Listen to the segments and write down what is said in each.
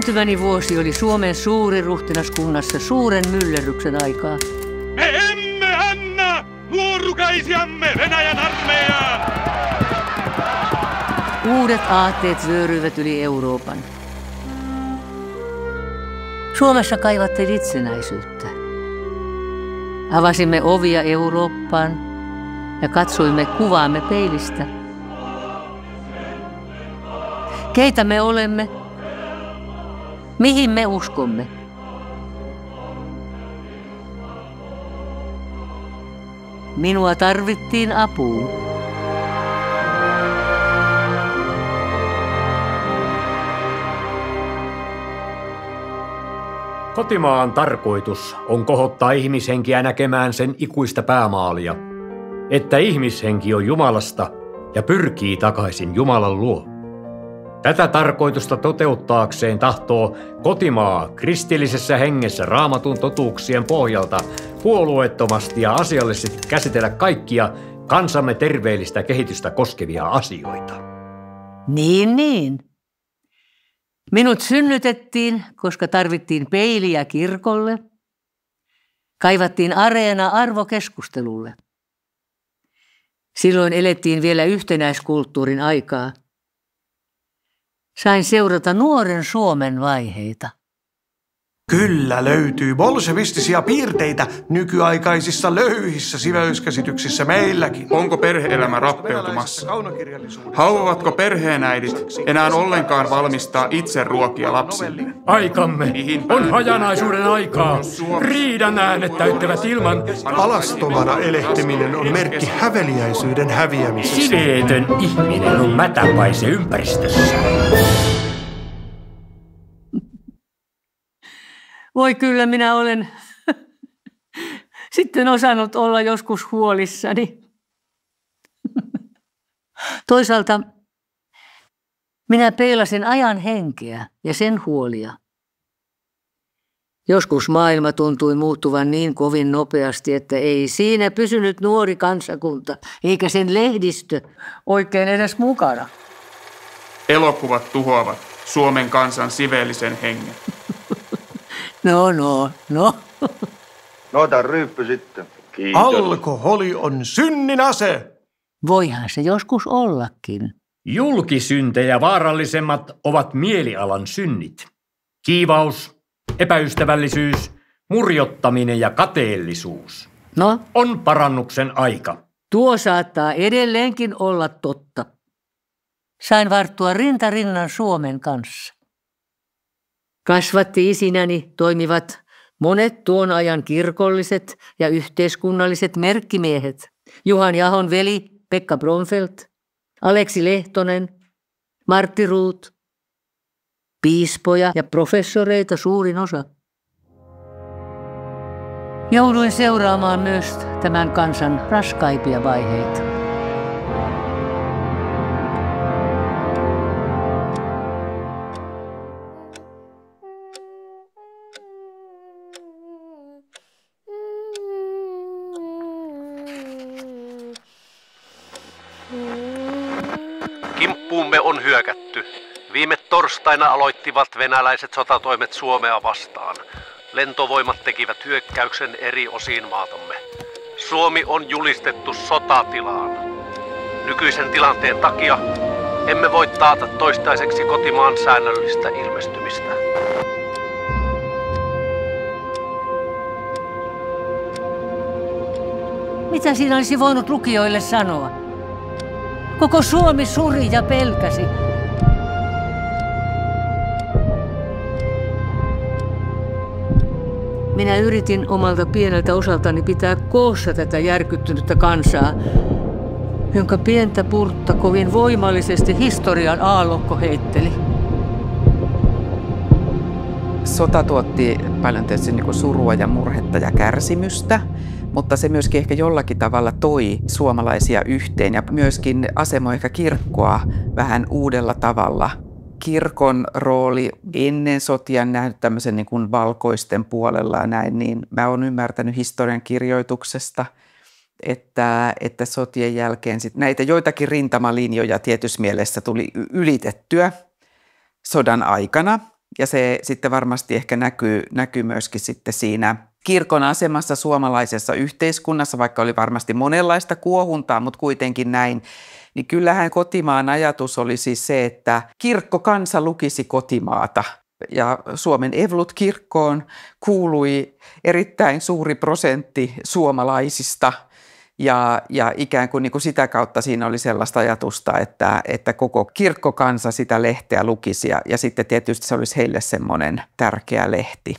syntymäni vuosi oli Suomen suuriruhtinaskunnassa suuren myllerryksen aikaa. Me emme anna nuorukaisiamme Venäjän armeijaan! Uudet aatteet vyöryivät yli Euroopan. Suomessa kaivattiin itsenäisyyttä. Avasimme ovia Eurooppaan ja katsoimme kuvaamme peilistä. Keitä me olemme? Mihin me uskomme? Minua tarvittiin apuun. Kotimaan tarkoitus on kohottaa ihmishenkiä näkemään sen ikuista päämaalia, että ihmishenki on Jumalasta ja pyrkii takaisin Jumalan luo. Tätä tarkoitusta toteuttaakseen tahtoo kotimaa kristillisessä hengessä Raamatun totuuksien pohjalta puolueettomasti ja asiallisesti käsitellä kaikkia kansamme terveellistä kehitystä koskevia asioita. Niin. Minut synnytettiin, koska tarvittiin peiliä kirkolle. Kaivattiin areena arvokeskustelulle. Silloin elettiin vielä yhtenäiskulttuurin aikaa. Sain seurata nuoren Suomen vaiheita. Kyllä löytyy bolshevistisia piirteitä nykyaikaisissa löyhissä siveyskäsityksissä meilläkin. Onko perhe-elämä rappeutumassa? Haluavatko perheenäidit enää ollenkaan valmistaa itse ruokia lapsille? Aikamme on hajanaisuuden aikaa. Riidan äänet täyttävät ilman. Alastomana elehtiminen on merkki häveliäisyyden häviämisestä. Siveetön ihminen on mätäpaise ympäristössä. Voi kyllä, minä olen sitten osannut olla joskus huolissani. Toisaalta minä peilasin ajan henkeä ja sen huolia. Joskus maailma tuntui muuttuvan niin kovin nopeasti, että ei siinä pysynyt nuori kansakunta eikä sen lehdistö oikein edes mukana. Elokuvat tuhoavat Suomen kansan siveellisen hengen. No. No, ota ryyppy sitten. Kiitos. Alkoholi on synnin ase. Voihan se joskus ollakin. Julkisyntejä vaarallisemmat ovat mielialan synnit. Kiivaus, epäystävällisyys, murjottaminen ja kateellisuus. No? On parannuksen aika. Tuo saattaa edelleenkin olla totta. Sain varttua rinta rinnan Suomen kanssa. Kasvatti-isinäni toimivat monet tuon ajan kirkolliset ja yhteiskunnalliset merkkimiehet. Juhan Jahon veli Pekka Bromfeldt, Aleksi Lehtonen, Martti Ruut, piispoja ja professoreita suurin osa. Jouduin seuraamaan myös tämän kansan raskaimpia vaiheita. Kimppuumme on hyökätty. Viime torstaina aloittivat venäläiset sotatoimet Suomea vastaan. Lentovoimat tekivät hyökkäyksen eri osiin maatamme. Suomi on julistettu sotatilaan. Nykyisen tilanteen takia emme voi taata toistaiseksi kotimaan säännöllistä ilmestymistä. Mitä siinä olisi voinut lukijoille sanoa? Koko Suomi suri ja pelkäsi. Minä yritin omalta pieneltä osaltani pitää koossa tätä järkyttynyttä kansaa, jonka pientä purtta kovin voimallisesti historian aallokko heitteli. Sota tuotti paljon tietysti niin kuin surua ja murhetta ja kärsimystä, mutta se myöskin ehkä jollakin tavalla toi suomalaisia yhteen ja myöskin asemoi ehkä kirkkoa vähän uudella tavalla. Kirkon rooli ennen sotia nähnyt tämmöisen niin kuin valkoisten puolella ja näin, niin mä oon ymmärtänyt historian kirjoituksesta, että sotien jälkeen sit näitä joitakin rintamalinjoja tietyssä mielessä tuli ylitettyä sodan aikana. Ja se sitten varmasti ehkä näkyy myöskin sitten siinä kirkon asemassa suomalaisessa yhteiskunnassa, vaikka oli varmasti monenlaista kuohuntaa, mutta kuitenkin näin. Niin kyllähän kotimaan ajatus oli siis se, että kirkkokansa lukisi kotimaata. Ja Suomen Evolut-kirkkoon kuului erittäin suuri prosentti suomalaisista. Ja ikään kuin, sitä kautta siinä oli sellaista ajatusta, että koko kirkkokansa sitä lehteä lukisi. Ja sitten tietysti se olisi heille semmoinen tärkeä lehti.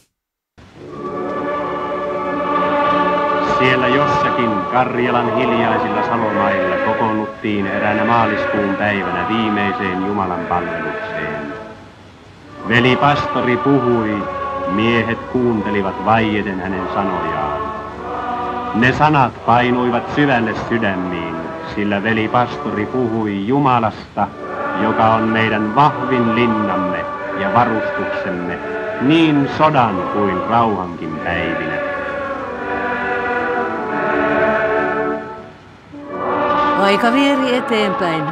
Siellä jossakin Karjalan hiljaisilla salomailla kokoonnuttiin eräänä maaliskuun päivänä viimeiseen Jumalan palvelukseen. Veli pastori puhui, miehet kuuntelivat vaieten hänen sanojaan. Ne sanat painuivat syvälle sydämiin, sillä veli pastori puhui Jumalasta, joka on meidän vahvin linnamme ja varustuksemme, niin sodan kuin rauhankin päivinä. Aika vieri eteenpäin.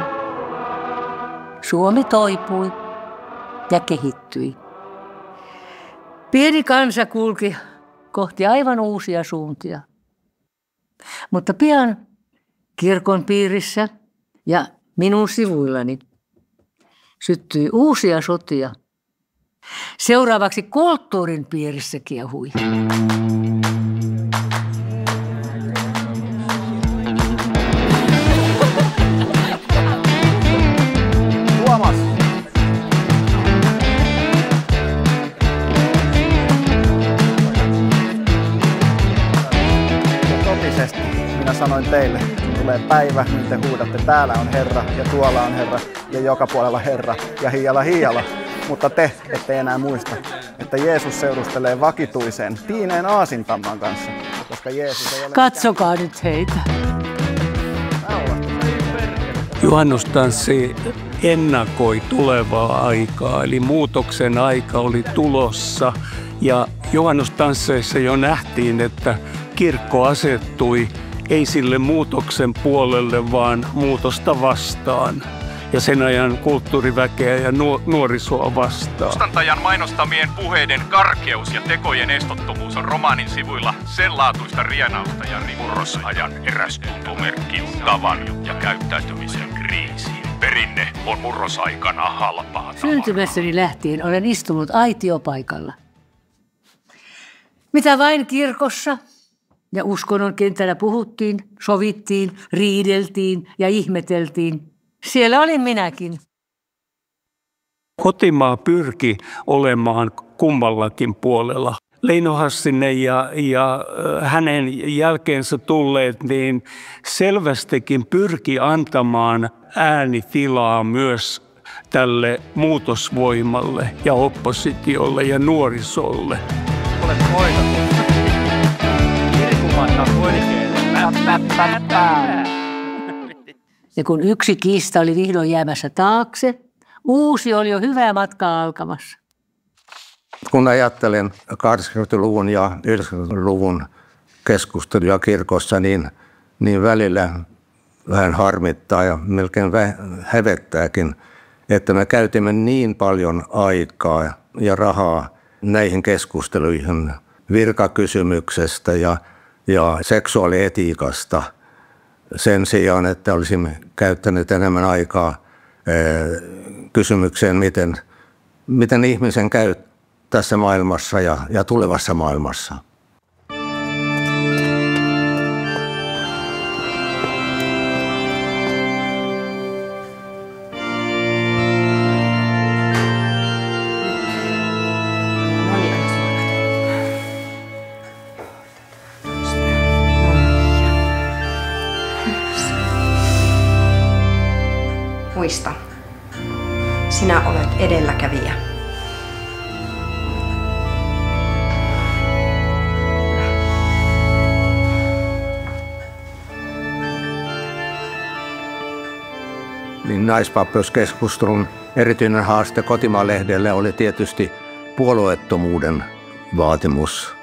Suomi toipui ja kehittyi. Pieni kansa kulki kohti aivan uusia suuntia. Mutta pian kirkon piirissä ja minun sivuillani syttyi uusia sotia. Seuraavaksi kulttuurin piirissä kiehui. Minä sanoin teille, kun tulee päivä, niin te huudatte, täällä on Herra ja tuolla on Herra ja joka puolella Herra ja hiiala. Mutta te ette enää muista, että Jeesus seurustelee vakituiseen tiineen aasintamman kanssa, koska Jeesus ei ole... Katsokaa nyt heitä. Juhannustanssi ennakoi tulevaa aikaa, eli muutoksen aika oli tulossa. Ja juhannustansseissa jo nähtiin, että kirkko asettui ei sille muutoksen puolelle, vaan muutosta vastaan. Ja sen ajan kulttuuriväkeä ja nuorisoa vastaan. Kustantajan mainostamien puheiden karkeus ja tekojen estottomuus on romaanin sivuilla sen laatuista rienausta ja murrosajan eräs tuntomerkki on tavan ja käyttäytymisen kriisi. Perinne on murrosaikana halpaa tavaraa. Syntymässäni lähtien olen istunut aitiopaikalla. Mitä vain kirkossa ja uskonnon kentällä puhuttiin, sovittiin, riideltiin ja ihmeteltiin. Siellä olin minäkin. Kotimaa pyrki olemaan kummallakin puolella. Leino Hassinen ja hänen jälkeensä tulleet niin selvästikin pyrki antamaan äänitilaa myös tälle muutosvoimalle ja oppositiolle ja nuorisolle. Olet hoitanut. Ja kun yksi kiista oli vihdoin jäämässä taakse, uusi oli jo hyvää matkaa alkamassa. Kun ajattelen 80-luvun ja 90-luvun keskusteluja kirkossa, niin välillä vähän harmittaa ja melkein hävettääkin, että me käytimme niin paljon aikaa ja rahaa näihin keskusteluihin virkakysymyksestä ja seksuaalietiikasta sen sijaan, että olisimme käyttäneet enemmän aikaa kysymykseen, miten ihmisen käy tässä maailmassa ja tulevassa maailmassa. Muista, sinä olet edelläkävijä. Niin naispapeuskeskustelun erityinen haaste Kotimaa-lehdelle oli tietysti puolueettomuuden vaatimus.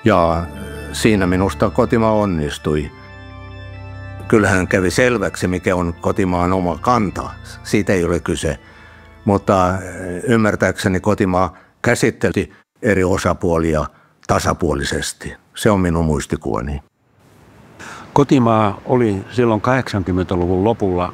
Ja siinä minusta Kotimaa onnistui. Kyllähän kävi selväksi, mikä on Kotimaan oma kanta. Siitä ei ole kyse. Mutta ymmärtääkseni Kotimaa käsitteli eri osapuolia tasapuolisesti. Se on minun muistikuvani. Kotimaa oli silloin 80-luvun lopulla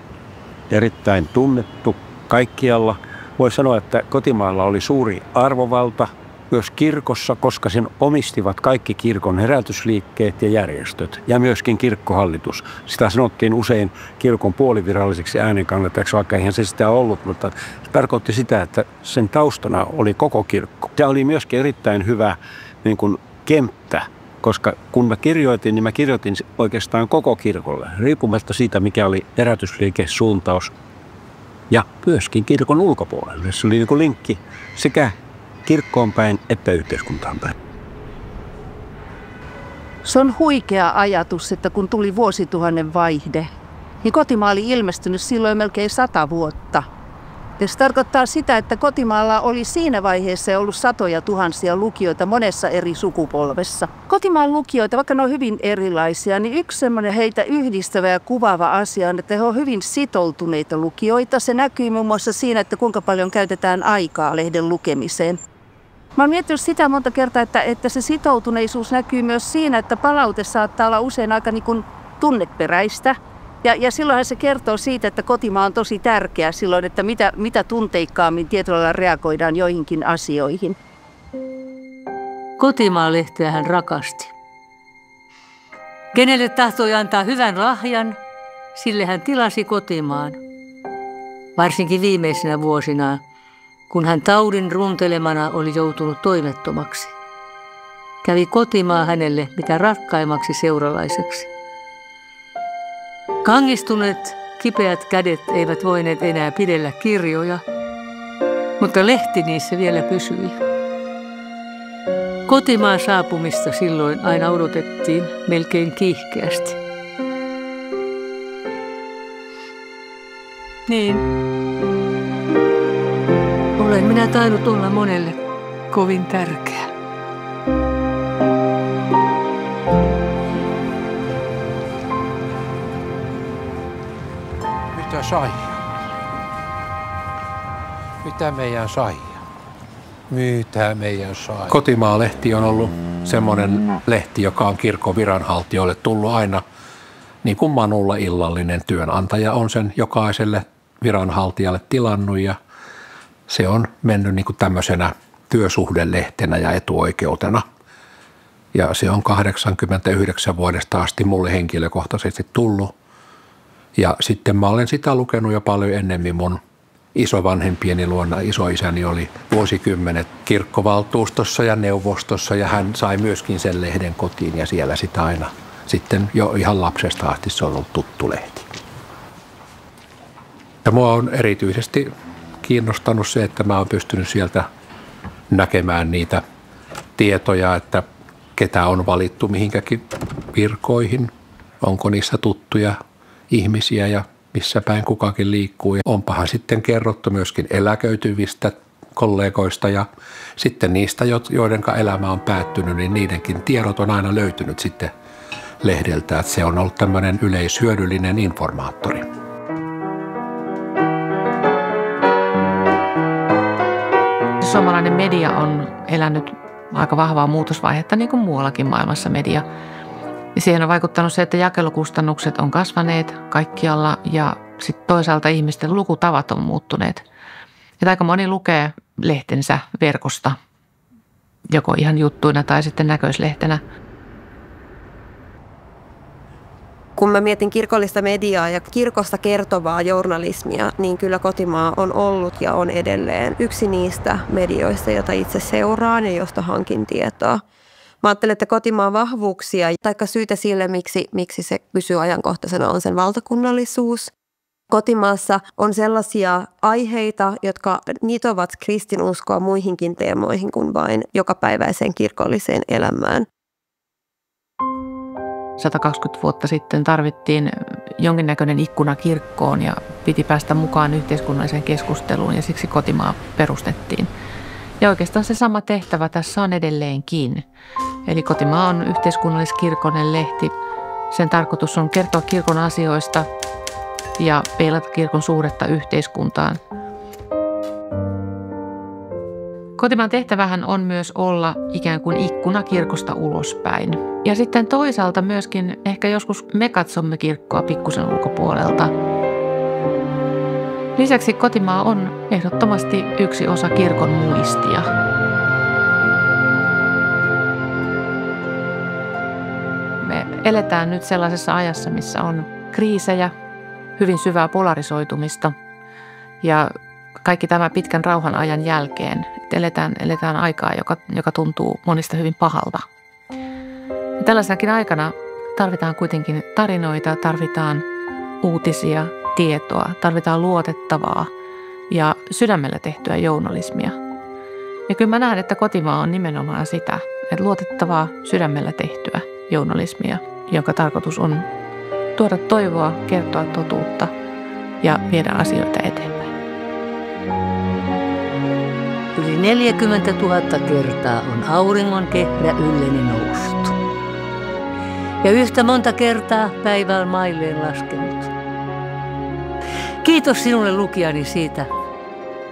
erittäin tunnettu kaikkialla. Voi sanoa, että kotimaalla oli suuri arvovalta myös kirkossa, koska sen omistivat kaikki kirkon herätysliikkeet ja järjestöt ja myöskin kirkkohallitus. Sitä sanottiin usein kirkon puoliviralliseksi äänenkannattajaksi, vaikka eihän se sitä ollut, mutta se tarkoitti sitä, että sen taustana oli koko kirkko. Se oli myöskin erittäin hyvä niin kuin kenttä, koska kun mä kirjoitin, niin mä kirjoitin oikeastaan koko kirkolle, riippumatta siitä, mikä oli herätysliikesuuntaus ja myöskin kirkon ulkopuolelle. Se oli niin kuin linkki sekä kirkkoon päin että yhteiskuntaan päin. Se on huikea ajatus, että kun tuli vuosituhannen vaihde, niin kotimaa oli ilmestynyt silloin melkein 100 vuotta. Ja se tarkoittaa sitä, että kotimaalla oli siinä vaiheessa ollut satoja tuhansia lukijoita monessa eri sukupolvessa. Kotimaan lukijoita, vaikka ne on hyvin erilaisia, niin yksi semmoinen heitä yhdistävä ja kuvaava asia on, että he ovat hyvin sitoutuneita lukijoita. Se näkyy muun muassa siinä, että kuinka paljon käytetään aikaa lehden lukemiseen. Mä oon miettinyt sitä monta kertaa, että se sitoutuneisuus näkyy myös siinä, että palaute saattaa olla usein aika niin kuin tunneperäistä. Ja silloinhan se kertoo siitä, että kotimaa on tosi tärkeä silloin, että mitä tunteikkaammin tietyllä lailla reagoidaan joihinkin asioihin. Kotimaa-lehteä hän rakasti. Kenelle tahtoi antaa hyvän lahjan, sille hän tilasi kotimaan. Varsinkin viimeisinä vuosinaan, kun hän taudin runtelemana oli joutunut toimettomaksi. Kävi kotimaa hänelle mitä rakkaimmaksi seuralaiseksi. Kangistuneet, kipeät kädet eivät voineet enää pidellä kirjoja, mutta lehti niissä vielä pysyi. Kotimaan saapumista silloin aina odotettiin melkein kiihkeästi. Niin, olen minä tainnut olla monelle kovin tärkeä. Mitä sai? Mitä meidän sai? Mitä meidän sai? Kotimaa-lehti on ollut semmoinen lehti, joka on kirkon viranhaltijoille tullut aina niin kuin Manulla illallinen. Työnantaja on sen jokaiselle viranhaltijalle tilannut ja se on mennyt niin kuin tämmöisenä työsuhdelehtenä ja etuoikeutena. Ja se on 89 vuodesta asti mulle henkilökohtaisesti tullut. Ja sitten mä olen sitä lukenut jo paljon ennemmin mun isovanhempieni luona. Isoisäni oli vuosikymmenet kirkkovaltuustossa ja neuvostossa ja hän sai myöskin sen lehden kotiin ja siellä sitä aina sitten jo ihan lapsesta asti se on ollut tuttu lehti. Ja mua on erityisesti kiinnostanut se, että mä oon pystynyt sieltä näkemään niitä tietoja, että ketä on valittu mihinkäkin virkoihin, onko niissä tuttuja ihmisiä ja missä päin kukakin liikkuu. Ja onpahan sitten kerrottu myöskin eläköityvistä kollegoista ja sitten niistä, joiden elämä on päättynyt, niin niidenkin tiedot on aina löytynyt sitten lehdeltä. Että se on ollut tämmöinen yleishyödyllinen informaattori. Suomalainen media on elänyt aika vahvaa muutosvaihetta, niin kuin muuallakin maailmassa media. Siihen on vaikuttanut se, että jakelukustannukset on kasvaneet kaikkialla ja sitten toisaalta ihmisten lukutavat on muuttuneet. Että aika moni lukee lehtensä verkosta, joko ihan juttuina tai sitten näköislehtenä. Kun mä mietin kirkollista mediaa ja kirkosta kertovaa journalismia, niin kyllä Kotimaa on ollut ja on edelleen yksi niistä medioista, jota itse seuraan ja josta hankin tietoa. Mä ajattelen, että Kotimaan vahvuuksia tai syytä sille, miksi se pysyy ajankohtaisena, on sen valtakunnallisuus. Kotimaassa on sellaisia aiheita, jotka nitovat kristinuskoa muihinkin teemoihin kuin vain jokapäiväiseen kirkolliseen elämään. 120 vuotta sitten tarvittiin jonkinnäköinen ikkuna kirkkoon ja piti päästä mukaan yhteiskunnalliseen keskusteluun ja siksi Kotimaa perustettiin. Ja oikeastaan se sama tehtävä tässä on edelleenkin. Eli Kotimaa on yhteiskunnalliskirkollinen lehti. Sen tarkoitus on kertoa kirkon asioista ja peilata kirkon suuretta yhteiskuntaan. Kotimaan tehtävähän on myös olla ikään kuin ikkuna kirkosta ulospäin. Ja sitten toisaalta myöskin ehkä joskus me katsomme kirkkoa pikkusen ulkopuolelta. Lisäksi kotimaa on ehdottomasti yksi osa kirkon muistia. Me eletään nyt sellaisessa ajassa, missä on kriisejä, hyvin syvää polarisoitumista ja kaikki tämä pitkän rauhan ajan jälkeen. Eletään aikaa, joka tuntuu monista hyvin pahalta. Ja tällaisenakin aikana tarvitaan kuitenkin tarinoita, tarvitaan uutisia, tietoa, tarvitaan luotettavaa ja sydämellä tehtyä journalismia. Ja kyllä mä näen, että kotimaa on nimenomaan sitä, että luotettavaa, sydämellä tehtyä journalismia, jonka tarkoitus on tuoda toivoa, kertoa totuutta ja viedä asioita eteenpäin. Yli 40 000 kertaa on auringon kehä ylleni noussut. Ja yhtä monta kertaa päivä on mailleen laskenut. Kiitos sinulle lukijani siitä,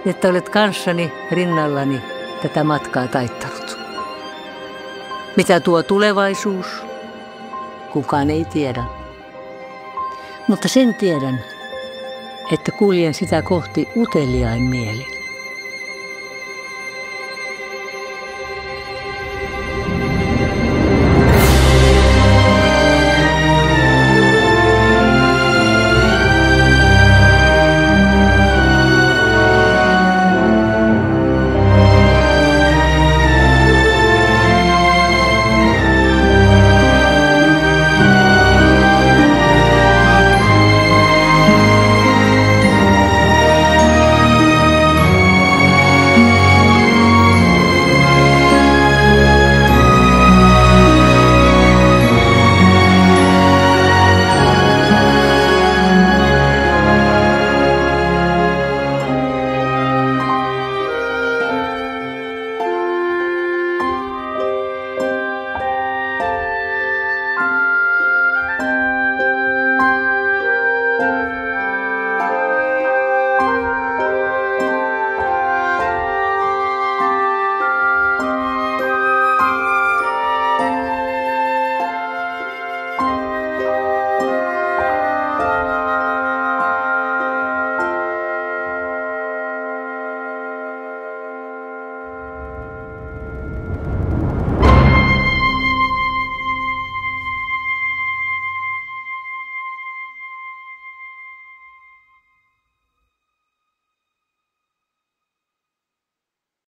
että olet kanssani rinnallani tätä matkaa taittanut. Mitä tuo tulevaisuus? Kukaan ei tiedä. Mutta sen tiedän, että kuljen sitä kohti uteliain mielin.